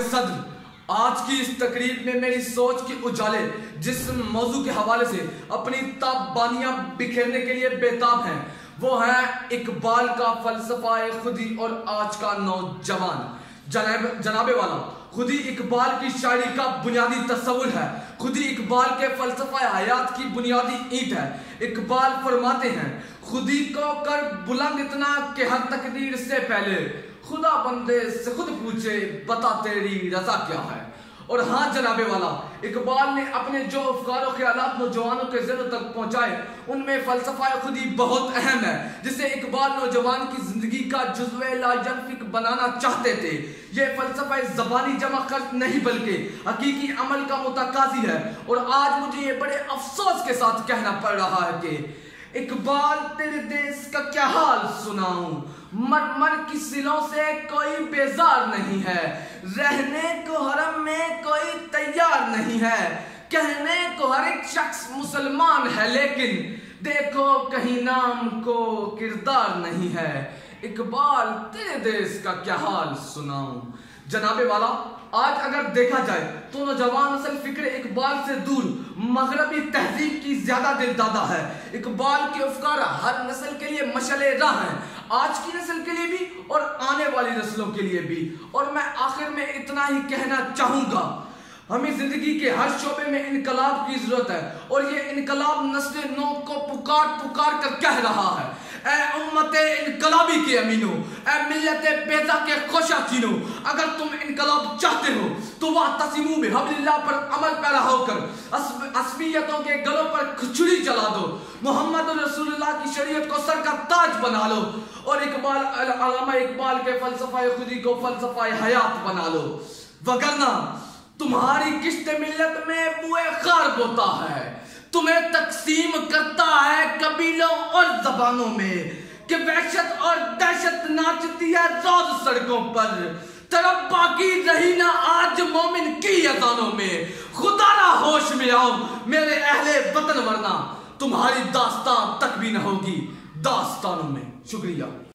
सद्र आज की इस तकरीब में मेरी सोच के उजाले जिस मौजू के हवाले से अपनी ताबानियां बिखेरने के लिए बेताब हैं वो है इकबाल का फलसफा खुदी और आज का नौजवान। जनाबे वाला खुदी इकबाल की शायरी का बुनियादी तस्वुर है, खुदी इकबाल के फलसफा हयात की बुनियादी ईंट है। इकबाल फरमाते हैं खुदी को कर बुलंद इतना कि हर तकदीर से पहले खुदा बंदे से खुद पूछे बता तेरी रजा क्या है। और हाँ जनाबे वाला, इकबाल ने अपने जो अफकार और ख्यालात नौजवानों के ज़हन तक पहुंचाए उनमें फलसफा खुदी बहुत अहम है, जिसे इकबाल नौजवान की जिंदगी का जुज़्वे लाजल्फिक बनाना चाहते थे। ये फलसफा ज़बानी जमा खर्च नहीं बल्कि हकीकी अमल का मुतकाज़ी है। और आज मुझे ये बड़े अफसोस के साथ कहना पड़ रहा है कि इकबाल तेरे देश का क्या हाल सुनाऊं, मर की सिलों से कोई बेजार नहीं है, रहने को हरम में कोई तैयार नहीं है, कहने को हर एक शख्स मुसलमान है लेकिन देखो कहीं नाम को किरदार नहीं है। इकबाल तेरे देश का क्या हाल सुनाऊं। जनाबे वाला, आज अगर देखा जाए तो नौजवान असल फिक्र इकबाल से दूर मगरबी तहजीब की ज्यादा दिलदादा है। इकबाल के अफकार हर नस्ल के लिए मशले राह हैं, आज की नस्ल के लिए भी और आने वाली नस्लों के लिए भी। और मैं आखिर में इतना ही कहना चाहूंगा, हमें जिंदगी के हर शोबे में इनकलाब की जरूरत है और ये इनकलाब नस्ल नौ को पुकार पुकार कर कह रहा है। ऐ उम्मते इनकलाबी के अमीनो, ऐ मिल्लते बेजा के खोशाचीनो, अगर तुम इनकलाब चाहते हो तो वह तस्मू में हबलिल्लाह पर अमल पैरा होकर असमियतों के गलों पर खिचड़ी चला दो, मोहम्मद रसूलुल्लाह की शरीयत को सर का ताज बना लो और अल्लामा इकबाल के फलसफा खुदी को फलसफा हयात बना लो। वगरना तुम्हारी किश्त मिल्लत में बुए खार बोता है, तुम्हें तकसीम करता है कबीलों और जबानों में कि वहशत और दहशत नाचती है रोज सड़कों पर, तरफ बाकी रही ना आज मोमिन की अजानों में। खुदा ना होश में आओ मेरे अहले वतन, वरना तुम्हारी दास्तान तक भी न होगी दास्तानों में। शुक्रिया।